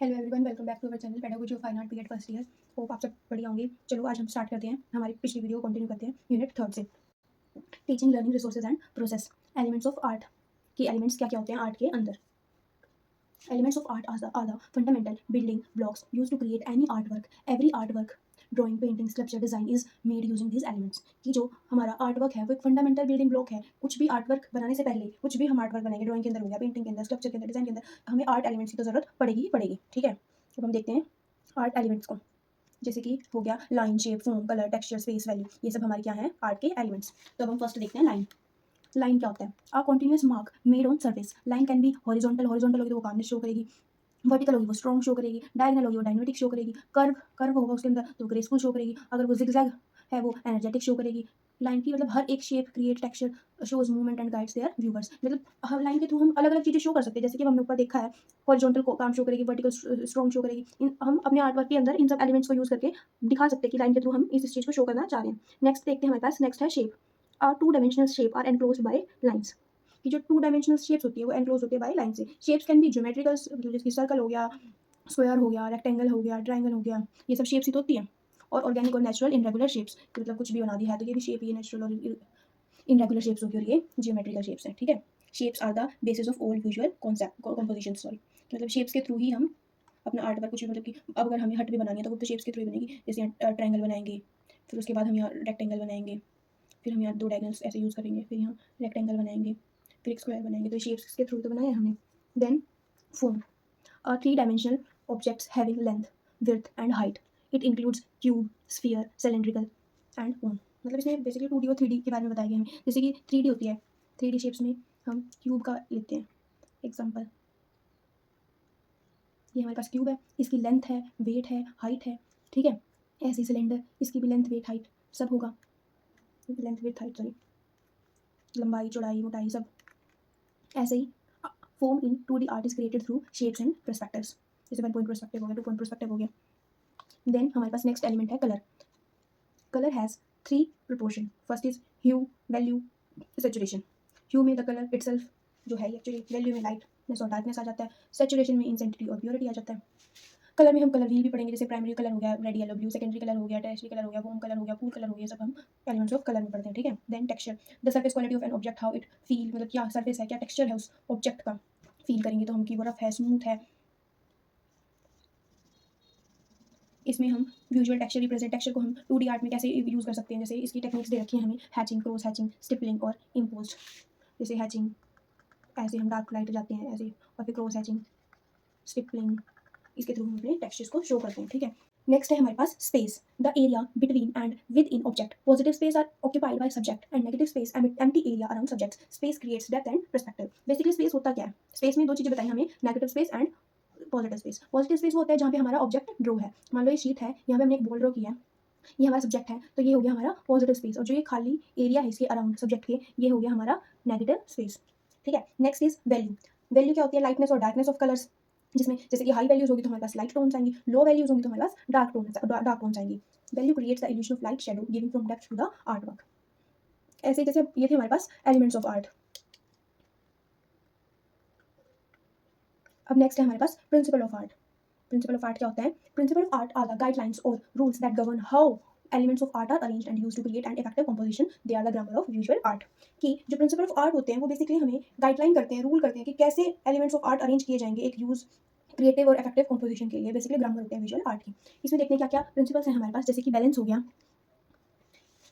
Hello everyone, welcome back to our channel pedagogy of fine art BEd first year. Hope आप सब बढ़िया होंगे। चलो आज हम स्टार्ट करते हैं, हमारी पिछली वीडियो कंटिन्यू करते हैं यूनिट थर्ड से। Teaching learning resources and process, elements of art की एलिमेंट्स क्या क्या होते हैं आर्ट के अंदर। Elements of art are the fundamental building blocks use to create any art work. Every art work, drawing, painting, sculpture, design is made using this elements. कि जो हमारा आर्ट वर्क है वो एक फंडामेंटल बिल्डिंग ब्लॉक है। कुछ भी art work बनाने से पहले, कुछ भी हम आर्ट वर्क बनाएंगे, ड्राइंग के अंदर हो गया, पेंटिंग के अंदर, स्कल्पचर के अंदर, डिजाइन के अंदर, हमें आर्ट एलिमेंट्स की तो जरूरत पड़ेगी ही पड़ेगी। ठीक है, अब हम देखते हैं आर्ट एलिमेंट्स को। जैसे कि हो गया line, shape, form, colour, texture, space, value, ये सब हमारे क्या हैं आर्ट के एलिमेंट्स। तो अब हम फर्स्ट देखते हैं लाइन। लाइन क्या होता है? A continuous mark made on surface. Line can be horizontal, horizontal होगी तो वो कामनेस शो करेगी। वर्टिकल होगी वो स्ट्रॉन्ग शो करेगी। डायगोनल होगी वो डायनेमिक शो करेगी। कर्व, कर्व होगा उसके अंदर तो ग्रेसफुल शो करेगी। अगर वो जिगजैग है वो एनर्जेटिक शो करेगी। लाइन की मतलब हर एक shape, create, texture, shows movement and guides their viewers. मतलब हर लाइन के थ्रू हम अलग अलग चीजें शो कर सकते हैं। जैसे कि हमने ऊपर देखा है, हॉरिजॉन्टल को काम शो करेगी, वर्टिकल स्ट्रॉन्ग शो करेगी। हम अपने आर्ट वर्क के अंदर इन सब एलिमेंट्स को यूज करके दिखा सकते हैं कि लाइन के थ्रू हम इस चीज को शो करना चाह रहे हैं। नेक्स्ट देखते हैं हमारे पास, नेक्स्ट है shape. Two dimensional shape are enclosed by lines. कि जो टू डायमेंशनल शेप्स होती है वो एनक्लोज होती है बाय लाइन से। शेप्स कैन बी ज्योमेट्रिकल, जैसे सर्कल हो गया, स्क्वायर हो गया, रेक्टेंगल हो गया, ट्रायंगल हो गया, ये सब शेप्स ही तो होती हैं। और ऑर्गेनिक और नेचुरल इनरेगुलर शेप्स, मतलब कुछ भी बना दिया है तो ये भी शेप ही है, नेचुरल और इनरेगुलर शेप्स होगी, और ये जियोमेट्रिकल शेप्स हैं। ठीक है, shapes are the basis of all visual concept composition. Sorry, मतलब शेप्स के थ्रू ही हम अपना आर्ट वर्क कुछ भी, मतलब कि अब अगर हमें हट भी बनानी है तो वो तो शेप्स के थ्रू ही बनेगी। जैसे यहाँ ट्रायंगल बनाएंगे, फिर उसके बाद हम यहाँ रेक्टेंगल बनाएंगे, फिर हम यहाँ दो डायगोनल्स ऐसे यूज़ करेंगे, फिर यहाँ रेक्टेंगल बनाएंगे, फिर एक स्क्वायर बनाएंगे। तो शेप्स के थ्रू तो बनाया है हमने। Then form, three dimensional objects having length, width and height. It includes cube, sphere, cylindrical and cone. मतलब इसमें बेसिकली 2D और 3D के बारे में बताया गया हमें। जैसे कि 3D होती है, 3D शेप्स में हम क्यूब का लेते हैं एग्जाम्पल। ये हमारे पास क्यूब है, इसकी लेंथ है, वेट है, हाइट है। ठीक है, ऐसे सिलेंडर, इसकी भी लेंथ, वेट, हाइट सब होगा। लेंथ, वेट, हाइट, सॉरी, लंबाई, चौड़ाई, मोटाई सब। ऐसे ही form in 2D art is created through shapes and perspectives. जैसे 1 पॉइंट पर्सपेक्टिव हो गया, 2 पॉइंट पर्सपेक्टिव हो गया। देन हमारे पास नेक्स्ट एलिमेंट है colour. Colour has 3 proportion. First is hue, value, saturation. Hue में द कलर इटसेल्फ जो है एक्चुअली, वैल्यू में लाइटनेस और डार्कनेस आ जाता है, सेचुरेशन में इंसेंसिटी और प्योरिटी आ जाता है। कलर में हम कलर व्हील भी पढ़ेंगे, जैसे प्राइमरी कलर हो गया red, yellow, blue, secondary colour हो गया, टर्शियरी कलर हो गया, वॉर्म कलर हो गया, कूल कलर हो गया, सब हम एलिमेंट्स ऑफ कलर में पढ़ते हैं। ठीक है, then texture, the surface quality of an object, how it feel, मतलब क्या सर्फेस है, क्या टेक्सचर है उस ऑब्जेक्ट का, फील करेंगे तो हम कि वो रफ है, स्मूथ है। इसमें हम विजुअल टेक्सचर रिप्रेजेंट, टेक्सचर को हम 2D आर्ट में कैसे यूज़ कर सकते हैं। जैसे इसकी टेक्निक्स दे रखी हैं हमें, हैचिंग, क्रॉस हैचिंग, स्टिपलिंग और इम्पोज्ड। जैसे हैचिंग, ऐसे हम डार्क लाइट जाते हैं ऐसे, और फिर क्रॉस हैचिंग, स्टिपलिंग, इसके थ्रू हम अपने टेक्सचर्स को शो करते हैं। ठीक है, नेक्स्ट है हमारे पास space, the area between and within object. Positive space are occupied by subject and negative space empty area around subjects. Space creates depth and perspective. Basically space होता क्या है? स्पेस में दो चीजें बताई हमें, negative space and positive space. Positive space वो होता है जहाँ पे हमारा ऑब्जेक्ट ड्रॉ है। मान लो ये शीट है, यहाँ पे हमने एक बॉल ड्रॉ किया है, ये हमारा सब्जेक्ट है, तो ये हो गया हमारा पॉजिटिव स्पेस। और जो ये खाली एरिया है इसके अराउंड सब्जेक्ट के, ये हो गया हमारा नेगेटिव स्पेस। ठीक है, नेक्स्ट इज वैल्यू। वैल्यू क्या होती है? लाइटनेस और डार्कनेस ऑफ कलर्स, जिसमें जैसे कि हाई वैल्यूज होगी तो हमारे पास लाइट टोन्स आएंगी, लो वैल्यूज होंगी तो हमारे पास डार्क टोन्स आएंगी। Value creates the illusion of light shadow giving from depth to the art work. ऐसे जैसे ये थे हमारे पास एलिमेंट्स ऑफ आर्ट। अब नेक्स्ट है हमारे पास principle of art. Principle of art क्या होता है? Principle of art are the guidelines और rules that govern how elements of art are arranged and used to create an effective composition. They are the grammar of visual art. कि जो principal of art होते हैं वो basically हमें guideline करते हैं, rule करते हैं कि कैसे एलिमेंट्स ऑफ आर्ट अरेंज किए जाएंगे एक यूज क्रिएटिव और इफेक्टिव कंपोजिशन के लिए। बेसिकली ग्रामर होते हैं विजुअल आर्ट की। इसमें देखते हैं क्या क्या प्रिंसिपल्स हैं हमारे पास। जैसे कि बैलेंस हो गया,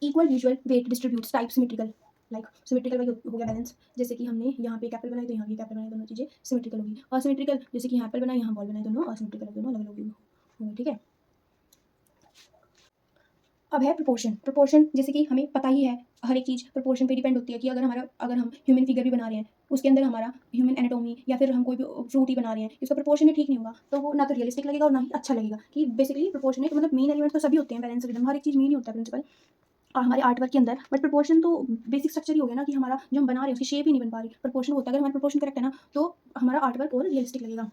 equal visual weight distribute, type symmetrical, like symmetrical हो गया बैलेंस। जैसे कि हमने यहाँ पे कैपिटल बनाई तो यहाँ भी कैपिटल बनाई, दोनों चीजें सिमेट्रिकल होगी। असिमेट्रिकल, जैसे कि यहाँ पर बनाई, यहाँ बॉल बनाई, दोनों असिमेट्रिकल, दोनों अलग अलग होंगे। ठीक है, अब है प्रोपोर्शन। प्रोपोर्शन जैसे कि हमें पता ही है, हर एक चीज़ प्रोपोर्शन पे डिपेंड होती है। कि अगर हम ह्यूमन फिगर भी बना रहे हैं, उसके अंदर हमारा ह्यूमन एनाटॉमी, या फिर हम कोई भी फ्रूट ही बना रहे हैं, उसका प्रोपोर्शन ही ठीक नहीं होगा तो वो ना तो रियलिस्टिक लगेगा और ना ही अच्छा लगेगा। कि बेसिकली प्रोपोर्शन है, मतलब मेन एलिमेंट तो सभी होते हैं, बैलेंस, रिदम, हर एक चीज़ मेन ही होता है प्रिंसिपल और हमारे आर्ट वर्क के अंदर। बट प्रोपोर्शन तो बेसिक स्ट्रक्चर ही हो गया ना, कि हमारा जो हम बना रहे हैं उसकी शेप ही नहीं बन पा रही, प्रोपोर्शन होता है। अगर हमारा प्रोपोर्शन करेक्ट है ना तो हमारा आर्ट वर्क और रियलिस्टिक लगेगा।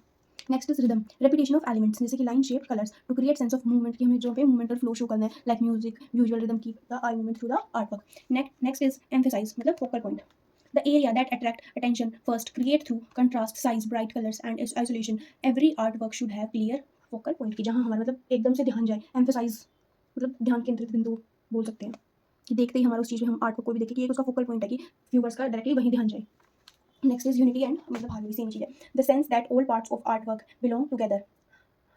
Next is rhythm, repetition of elements, जैसे कि line, shape, colours to create sense of movement, की हमें जो पे मूवमेंट और फ्लो शो करना है, like music, usual rhythm keep the eye movement through the art work. Next is emphasize, मतलब focal point, The area that attract attention first, create through contrast, size, bright colors and its isolation. Every artwork should have clear focal point की जहाँ हमारा मतलब एकदम से ध्यान जाए, emphasize मतलब ध्यान केंद्रित बिंदु बोल सकते हैं कि देखते ही हमारा उस चीज़ में हम आर्टवर्क को भी देखें कि एक उसका फोकल पॉइंट है कि व्यूवर्स का डायरेक्टली वहीं ध्यान जाए. नेक्स्ट इज यूनिटी एंड मतलब हार्मनी, सेम चीज़ है. The sense that all parts of artwork belong together,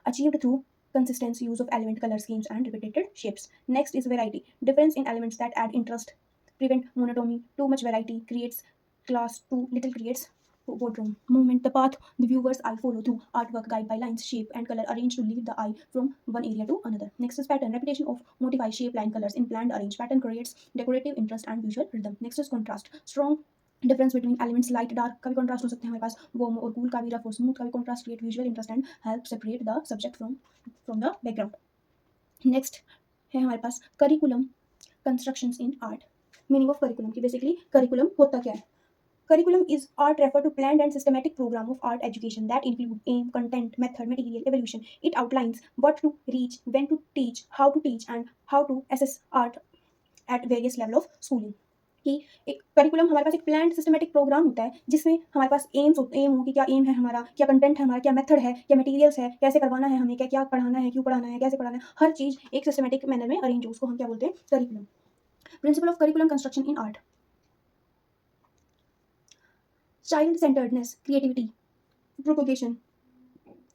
achieved through consistent use of element color schemes and repeated shapes. Next is variety. Difference in elements that add interest, prevent monotony. Too much variety creates class, too little creates boredom. Movement, the path the viewer's eye follow through artwork guide by lines, shape and color arranged to lead the eye from one area to another. Next is pattern. Repetition of motify, shape, line, colors in planned arrange. Pattern creates decorative interest and visual rhythm. Next is contrast. Strong difference between elements, light dark का भी contrast हो सकते हैं हमारे पास, warm और cool का भी, rough और स्मूथ का भी contrast create visual interest and help separate the subject from the background. Next है हमारे पास curriculum constructions in art. Meaning of curriculum की बेसिकली करिकुलम होता क्या है. Curriculum is art refer to planned and systematic program of art education that include aim, content, method, material, evolution. It outlines what to reach, when to teach, and how to assess art at various level of schooling. कि एक curriculum हमारे पास एक plan systematic programme होता है जिसमें हमारे पास M हो कि क्या एम है हमारा, क्या कंटेंट है हमारा, क्या मेथड है, क्या मटेरियल्स है, कैसे करवाना है हमें, क्या क्या पढ़ाना है, क्यों पढ़ाना है, कैसे पढ़ाना है, हर चीज़ एक सिस्टमेटिक मैनर में अरेंज हो, उसको हम क्या बोलते हैं curriculum. Principle of curriculum construction in art. Child centredness, creativity, propagation,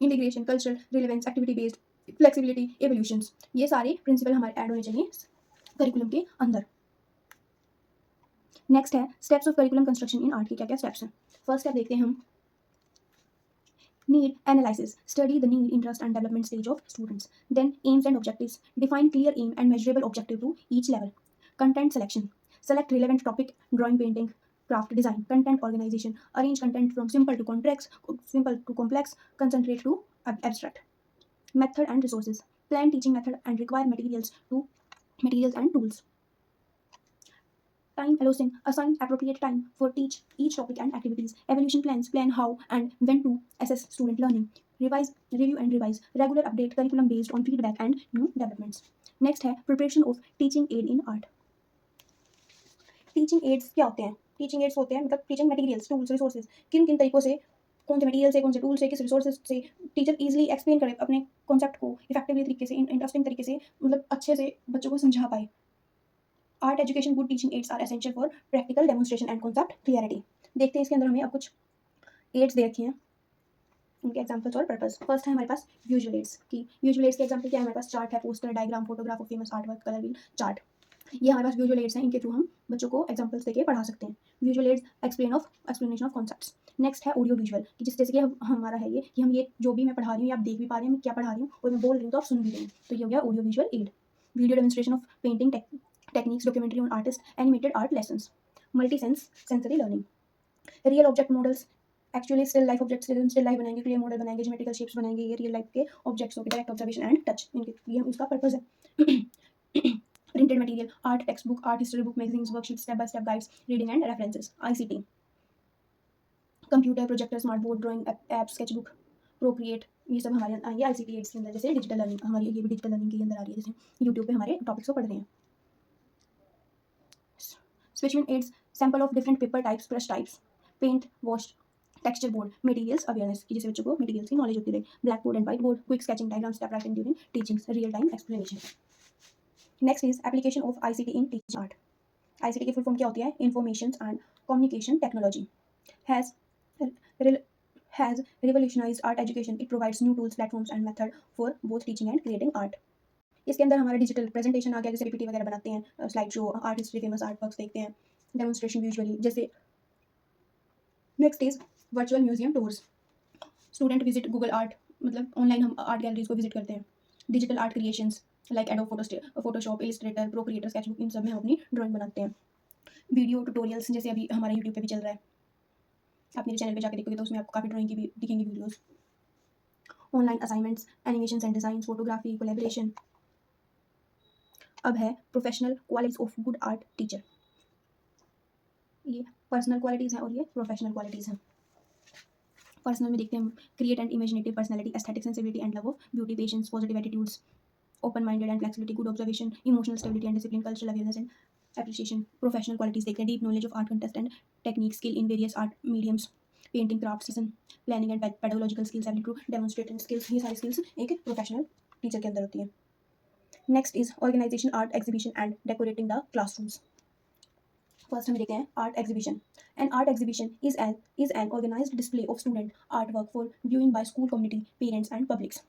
integration, cultural relevance, activity based, flexibility, evolutions, ये सारे प्रिंसिपल हमारे ऐड होने चाहिए करिकुलम के अंदर. नेक्स्ट है steps of curriculum construction in art के क्या क्या स्टेप्स हैं. फर्स्ट स्टेप देखते हैं हम. Need analysis, study the need, interest and development stage of students. Then aims and objectives, define clear aim and measurable objective to each level. Content selection, select relevant topic, drawing, painting, craft, design. Content organization, arrange content from simple to complex, concentrate to abstract. Method and resources, plan teaching method and require materials and tools. Time allocation, assign appropriate time for teach each topic and activities. Evaluation plans, plan how and when to assess student learning. Review and revise, regular update curriculum based on feedback and new developments. Next है preparation of teaching aid in art. Teaching ads क्या होते हैं. Teaching ads होते हैं मतलब teaching materials, tools, resources. किन किन तरीकों से, कौन से मटेरियल से, कौन से टूल से, किस रिसोर्सेज से टीचर इजीली एक्सप्लेन करे अपने कॉन्सेप्ट को इफेक्टिवली तरीके से, इंटरेस्टिंग तरीके से, मतलब अच्छे से बच्चों को समझा पाए. Art education good teaching aids are essential for practical demonstration and concept clarity. देखते हैं इसके अंदर हमें अब कुछ एड्स दे रखे हैं, उनके एग्जाम्पल्स और पर्पस. फर्स्ट है हमारे पास विजुअल एड्स की. विजुअल एड्स के एग्जाम्पल क्या है हमारे पास. चार्ट है, poster, diagram, photograph of famous art work, colour wheel, chart. ये हमारे पास विजुअल एड्स हैं, इनके थ्रू हम बच्चों को एग्जांपल्स देके पढ़ा सकते हैं. Visual aids explanation of concepts. Next है ऑडियो विजुअल कि जिस जैसे कि हमारा है ये कि हम ये जो भी मैं पढ़ा रही हूँ, आप देख भी पा रहे हैं मैं क्या पढ़ा रही हूँ, और मैं बोल रही हूँ तो आप सुन भी रहे हैं, तो ये हो गया audio visual add. Video demonstration of painting techniques, documentary on artist, animated art lessons. Multi sensory learning. Real object models, actually still life objects, still life बनाएंगे, क्लियर मॉडल बनाएंगे, ज्योमेट्रिकल शेप्स बनाएंगे, ये रियल लाइफ के objects हो गए, direct observation and touch, इनके ये हम इसका पर्पस है. Printed material, art textbook, art history book, magazines, worksheets, step by step guides, reading and references. ICT, computer, projector, smart board, drawing app, sketchbook, Procreate, ये सब हमारे ये ICT एड्स के अंदर. जैसे डिजिटल लर्निंग हमारी, ये भी डिजिटल लर्निंग के अंदर आ रही है, जैसे यूट्यूब पे हमारे टॉपिक्स को पढ़ रहे हैं. स्विचमेंट aids, sample of different paper types, brush types, paint, wash, texture board, materials awareness की जिससे बच्चों को मटेरियल्स की नॉलेज होती रहे. Black board and white board, quick sketching, diagram, step writing during teaching, real time explanation. Next is application of ICT in teaching art. ICT की full form क्या होती है. Information and communication technology. has revolutionized art education. It provides new tools, platforms and method for both teaching and creating art. इसके अंदर हमारा digital presentation आ गया, जैसे PPT वगैरह बनाते हैं, slide show, art history, famous art works देखते हैं, डेमोन्स्ट्रेशन विजुअली जैसे. Next is virtual museum tours. Student visit Google art, मतलब ऑनलाइन हम आर्ट गैलरीज को विजिट करते हैं. Digital art creations like Adobe Photoshop, Illustrator, Procreate, Sketchbook, इन सब में हम अपनी ड्राइंग बनाते हैं. वीडियो ट्यूटोरियल्स जैसे अभी हमारे यूट्यूब पे भी चल रहा है, आप मेरे चैनल पे जाकर देखोगे तो उसमें आपको काफ़ी ड्राइंग की भी दिखेंगी videos. Online assignments, animation and design, photography, collaboration. अब है professional qualities of good art teacher. ये पर्सनल क्वालिटीज़ हैं और ये प्रोफेशनल क्वालिटीज़ हैं. पर्सनल में देखते हैं हम create and imaginative personality, aesthetic sensibility and love of beauty, patience, positive attitudes, open minded and flexibility, good observation, emotional stability and discipline, cultural awareness and appreciation, professional qualities देखते हैं, deep knowledge of art contest and technique, skill in various art mediums, painting, craft, lesson, planning and pedagogical skills, ability to demonstrate skills, ये सारी skills एक professional teacher के अंदर होती है। Next is organisation, art exhibition and decorating the classrooms. First हम देखते हैं art exhibition. An art exhibition is an organised display of student art work for viewing by school community, parents and publics.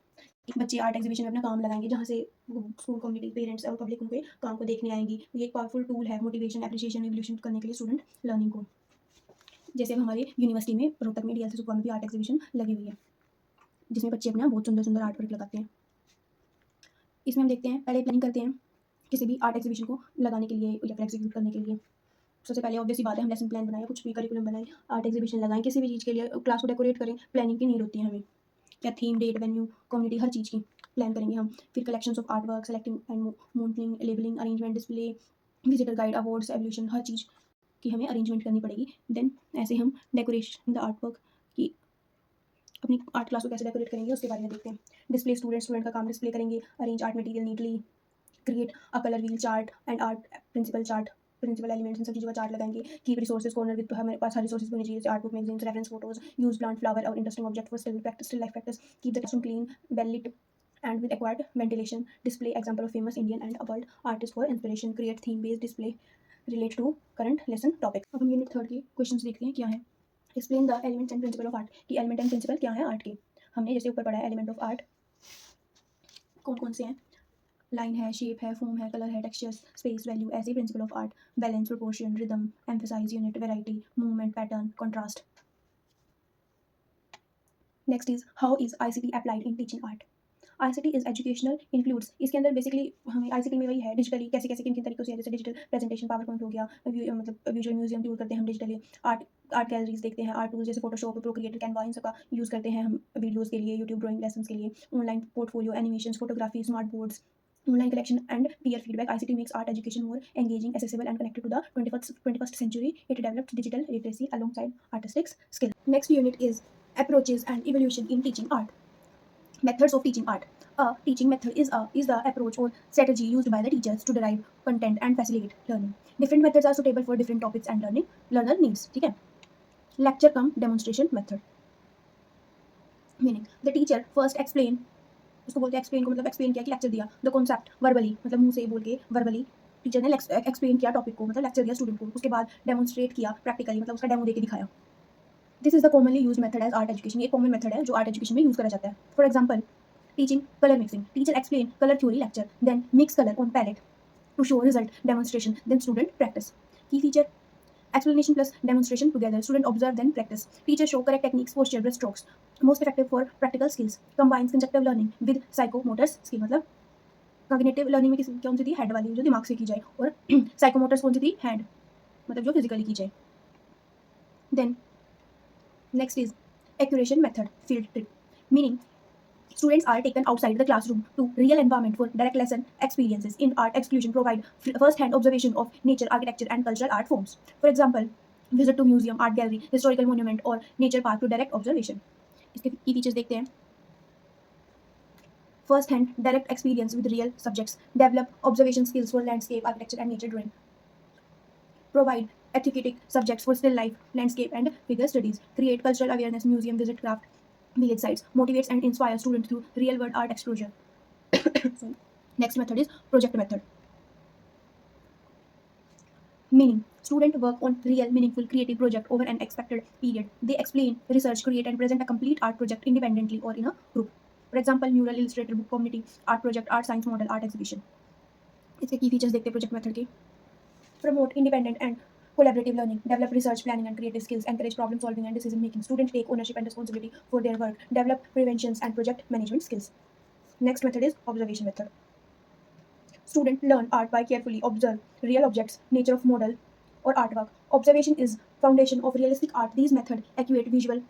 बच्चे art exhibition में अपना काम लगाएंगे, जहाँ से स्कूल कम्युनिटी, पेरेंट्स और पब्लिक उनके काम को देखने आएंगी। ये एक पावरफुल टूल है मोटिवेशन, एप्रिसिएशन, एवोल्यूशन करने के लिए स्टूडेंट लर्निंग को। जैसे हमारे यूनिवर्सिटी में रोहतक में डीएलसी सुपा में भी आर्ट एग्जीबिशन लगी हुई है, जिसमें बच्चे अपना बहुत सुंदर सुंदर आर्ट वर्क लगाते हैं। इसमें हम देखते हैं, पहले प्लानिंग करते हैं किसी भी आर्ट एग्जीबिशन को लगाने के लिए या फिर एग्जीक्यूट करने के लिए। सबसे पहले ऑब्वियस बात है, हम लेसन प्लान बनाएं, कुछ भी करिकुलम बनाएं, आर्ट एग्जीबिशन लगाएं, किसी भी चीज़ के लिए क्लास को डेकोरेट करें, प्लानिंग की नीड होती है हमें, या थीम, डेट, वेन्यू, कम्युनिटी, हर चीज़ की प्लान करेंगे हम। फिर collections of art work, selecting and monitoring, labelling, arrangement, display, visitor guide, awards, evolution, हर चीज़ की हमें अरेंजमेंट करनी पड़ेगी। देन ऐसे हम डेकोरेशन द आर्ट वर्क की अपनी आर्ट क्लास को कैसे डेकोरेट करेंगे उसके बारे में देखते हैं। डिस्प्ले, स्टूडेंट का काम डिस्प्ले करेंगे, arrange art material neatly, create a colour wheel chart and art principle elements, इन सब चीज़ों का चार्ट लगाएंगे। कीप रिसोर्सेज कॉर्नर विद, हमारे पास हर रिसोर्सेज होने चाहिए, art book, magazines, reference photos, use plant, flower और interesting object for still life practice. Keep the classroom clean, well lit and with acquired ventilation. Display example of famous Indian and world artists for inspiration. Create theme based display relate to current lesson topic. अब हम unit 3 के questions देखते हैं क्या है। Explain the elements and principal of art, कि element and principal क्या है आर्ट के। हमने जैसे ऊपर पढ़ा है एलिमेंट ऑफ आर्ट कौन कौन से हैं, लाइन है, शेप है, फॉर्म है, कलर है, टेक्सचर्स, स्पेस, वैल्यू। ऐसे principle of art, balance, proportion, rhythm, emphasize, unit, variety, movement, pattern, contrast. Next is how is ICT applied in teaching art. ICT is educational includes, इसके अंदर basically हमें ICT में वही है, digitally कैसे कैसे किन किन तरीकों से, जैसे डिजिटल प्रेजेंटेशन, पावर पॉइंट हो गया, मतलब विजुअल म्यूजियम यूज करते हैं हम डिजिटली, आर्ट गैलरीज देखते हैं, आर्ट टूल्स जैसे फोटोशॉप, प्रोक्रिएट, कैनवा, इन सबका यूज़ करते हैं हम वीडियोज़ के लिए, यूट्यूब ड्राइंग लेसन के लिए, online portfolio, animation, photography, smart boards, online collection and peer feedback. ICT makes art education more engaging, accessible and connected to the 21st century. It develops digital literacy alongside artistic skill. Next unit is approaches and evolution in teaching art. Methods of teaching art. A teaching method is the approach or strategy used by the teachers to derive content and facilitate learning. Different methods are suitable for different topics and learner needs. ठीक है. Lecture cum demonstration method. Meaning the teacher first explain, उसको बोलते हैं explain को, मतलब explain किया कि lecture दिया, द कॉन्सेप्ट वर्बली, मतलब मुंह से बोल के वर्बली टीचर ने एक्सप्लेन किया टॉपिक को, मतलब लेक्चर दिया स्टूडेंट को, उसके बाद डेमोन्स्ट्रेट किया प्रैक्टिकली, मतलब उसका डेमो देके दिखाया। This is the commonly use method as art education, ये कॉमन मेथड है जो आर्ट एजुकेशन में यूज करा जाता है। For example teaching colour mixing, teacher explain colour theory lecture, then mix colour on palette to show result demonstration, then student practice. Key feature explanation plus demonstration together, student observe then practice, teacher show correct techniques, posture, brush strokes, most effective for practical skills, combines conceptual learning with psychomotor skill, मतलब cognitive learning में कौन सी थी, head वाली जो दिमाग से की जाए, और साइकोमोटर्स कौन सी थी, हैंड, मतलब जो फिजिकली की जाए। Then next is excursion method, field trip, meaning students are taken outside the classroom to real environment for direct lesson experiences. In art exclusion provide first hand observation of nature, architecture and cultural art forms. For example visit to museum, art gallery, historical monument or nature park to direct observation. इसके की features देखते हैं। first hand direct experience with real subjects, develop observation skills for landscape, architecture and nature drawing, provide aesthetic subjects for still life, landscape and figure studies, create cultural awareness, museum visit, craft village sites, motivates and inspires students through real world art exposure. Next method is project method, meaning student work on real meaningful creative project over an expected period. They explain, research, create and present a complete art project independently or in a group. For example mural, illustrator, book, community art project, art science model, art exhibition. इसके की features देखते हैं project method के। Promote independent and collaborative learning, develop research, planning and creative skills, encourage problem solving and decision making, students take ownership and responsibility for their work, develop preventions and project management skills. Next method is observation method. Students learn art by carefully observe real objects, nature of model or artwork. Observation is foundation of realistic art. These methods accurate visual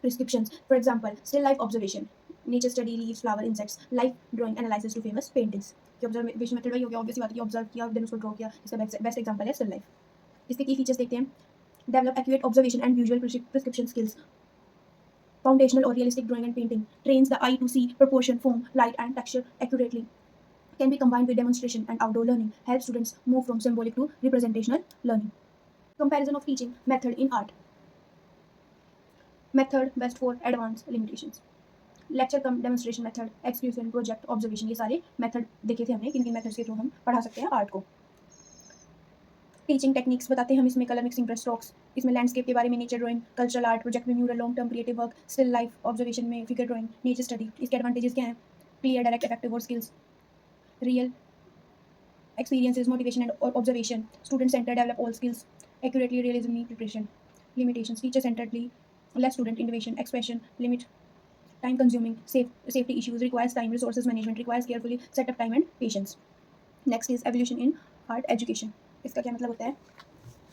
prescriptions. For example still life observation, nature study, leaves, flower, insects, life drawing analysis to famous paintings. कि observation method वही हो गया, obvious बात है कि observe किया then उसको draw किया, इसका बेस्ट एग्जांपल है still life। इसके की फीचर्स देखते हैं। Develop accurate observation and visual prescription skills, foundational और realistic drawing and painting, trains the eye to see proportion, form, light and texture accurately, can be combined with demonstration and outdoor learning, help students move from symbolic to representational learning. Comparison of teaching method in art. Method best for advanced limitations. Lecture come demonstration method, execution, project, observation, ये सारे method देखे थे हमने किन किन methods के through हम पढ़ा सकते हैं आर्ट को. टीचिंग टेक्निक्स बताते हैं हम इसमें कलर मिक्सिंग, ब्रश स्ट्रोक्स, इसमें लैंडस्केप के बारे में, nature drawing, cultural art, project में mural, long term creative work, still life, observation में फिगर ड्राइंग, नेचर स्टडी. इसके एडवांटेजेस क्या हैं? क्लियर, डायरेक्ट, इफेक्टिव और skills, real experiences, motivation and observation, student centered, develop all skills, accurately, realism need preparation. Limitations, teacher centeredly, less student innovation, expression, limit, time consuming, safety issues, requires time, resources management, requires carefully set up time and patience. Next is evolution in art education. इसका क्या मतलब होता है?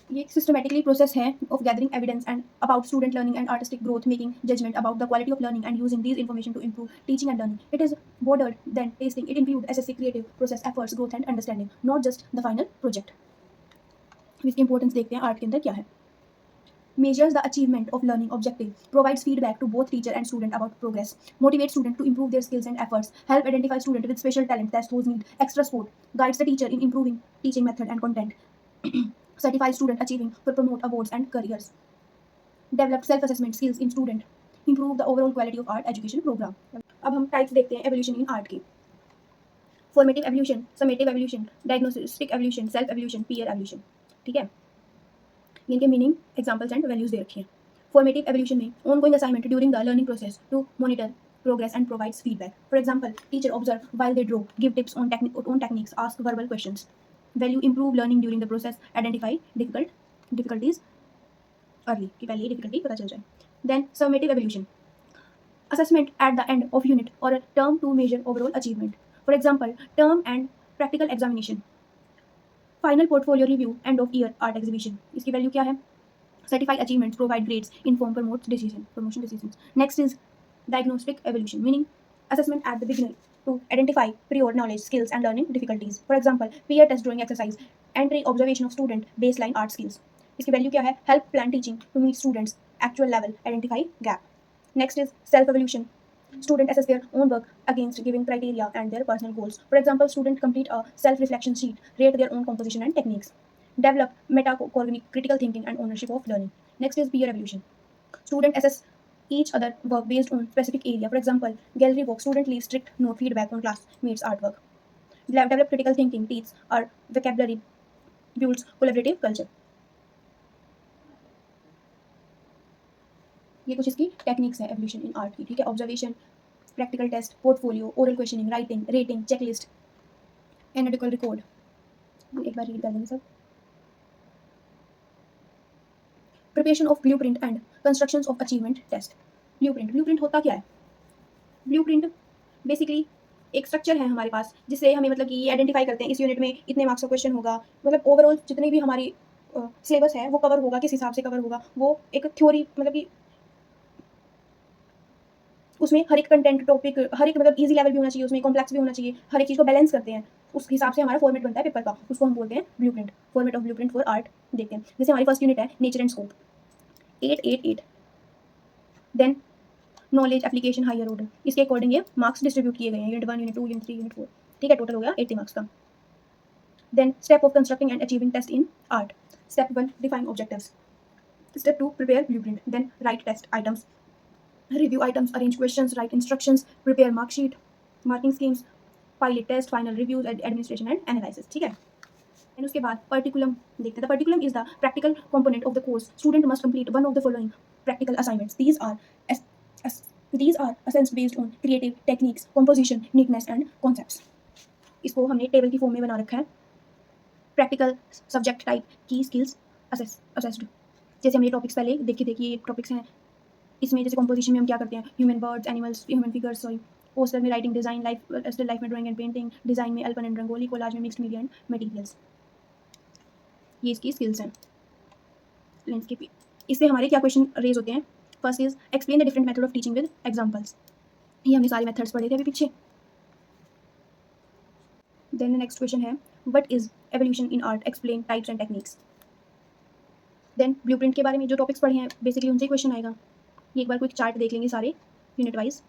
ये एक systematically process है of gathering evidence and about student learning and artistic growth, making judgement about the quality of learning and using these information to improve teaching and learning. It is broader than tasting. It includes assessing creative process, efforts, growth and understanding, not just the final project. इसकी importance देखते हैं art के अंदर क्या है. Measures the achievement of learning objective, provides feedback to both teacher and student about progress, motivates student to improve their skills and efforts, help identify student with special talent that those need extra support, guides the teacher in improving teaching method and content, certifies student achieving for promote awards and careers, develop self-assessment skills in student, improve the overall quality of art education program. अब हम types देखते हैं evolution in art की. Formative evolution, summative evolution, diagnostic evolution, self evolution, peer evolution. ठीक है, इनके meaning, examples and values दे रखी हैं. फॉर्मेटिव एवोल्यूशन में ongoing assignment during the learning process to monitor progress and provides feedback. For example, teacher observe while they draw, give tips on techniques, ask verbal questions. Value, improve learning during the process, identify difficulties early कि पहले ही difficulty पता चल जाए. Then summative evaluation, assessment at the end of unit or a term to measure overall achievement. For example, term and practical examination. Final portfolio review, end of year art exhibition. इसकी value क्या है? Certify achievements, provide grades, inform, promotion decisions. Next is diagnostic evaluation, meaning assessment at the beginning to identify prior knowledge, skills and learning difficulties. For example, peer test drawing exercise, entry observation of student baseline art skills. इसकी value क्या है? Help plan teaching to meet students actual level, identify gap. Next is self evaluation. Student assess their own work against given criteria and their personal goals. For example, student complete a self-reflection sheet, rate their own composition and techniques. Develop metacognitive critical thinking and ownership of learning. Next is peer evaluation. Student assess each other work based on specific area. For example, gallery work, student leaves strict note feedback on classmates' artwork. Develop critical thinking, teach our vocabulary, builds collaborative culture. ये कुछ इसकी techniques है evolution in art की. ठीक है, observation, practical test, portfolio, oral questioning, writing, rating, checklist, analytical record. एक बार read कर लेंगे सब. Preparation of blueprint and constructions of achievement test. Blueprint होता क्या है? ब्लूप्रिंट बेसिकली एक स्ट्रक्चर है हमारे पास जिससे हमें मतलब कि ये आइडेंटिफाई करते हैं इस यूनिट में इतने मार्क्स का क्वेश्चन होगा, मतलब ओवरऑल जितनी भी हमारी सिलेबस है वो कवर होगा, किस हिसाब से कवर होगा, वो एक थ्योरी, मतलब कि उसमें हर एक कंटेंट टॉपिक, हर एक मतलब इजी लेवल भी होना चाहिए, उसमें कॉम्प्लेक्स भी होना चाहिए, हर एक चीज़ को बैलेंस करते हैं. उस हिसाब से हमारा फॉर्मेट बनता है पेपर का, उसको हम बोलते हैं blueprint. Format of blueprint for art देखते हैं. जैसे हमारी फर्स्ट यूनिट है nature and scope, 888. Then knowledge application higher order, इसके अकॉर्डिंग ये मार्क्स डिस्ट्रीब्यूट किए गए हैं, यूनिट 1, यूनिट 2, यूनिट 3, यूनिट 4. ठीक है, टोटल हो गया 80 मार्क्स का. Then step of constructing and achieving test in art. Step 1 define objectives. Step 2 prepare blueprint. Then write test items, review items, arrange questions, write instructions, prepare mark sheet, marking schemes, pilot test, final reviews, administration and analysis. ठीक है. And उसके बाद particulum देखते हैं. The particulum is the practical component of the course. Student must complete one of the following practical assignments. These are assessed based on creative techniques, composition, neatness and concepts. इसको हमने table की form में बना रखा है. Practical subject type की skills assessed. जैसे हमने टॉपिक्स पहले देखे थे कि ये टॉपिक्स हैं. इसमें जैसे कंपोजिशन में हम क्या करते हैं, human birds, animals, human figures, sorry. Poster में writing, design, life, still life में ड्राइंग एंड पेंटिंग, डिज़ाइन में अल्पन एंड रंगोली, कोलाज में मिक्स्ड मीडिया एंड मटेरियल्स. ये इसकी स्किल्स हैं. लैंडस्केप, इससे हमारे क्या क्वेश्चन रेज होते हैं? First is explain the different method of teaching with examples. ये हमने सारे मेथड्स पढ़े थे अभी पीछे. देन नेक्स्ट क्वेश्चन है what is evolution in art, explain types and techniques. Then blueprint के बारे में जो टॉपिक्स पढ़े हैं बेसिकली उनसे क्वेश्चन आएगा. ये एक बार क्विक चार्ट देख लेंगे सारे unit wise.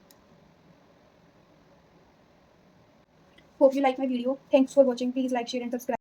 Hope you like my video. Thanks for watching. Please like, share and subscribe.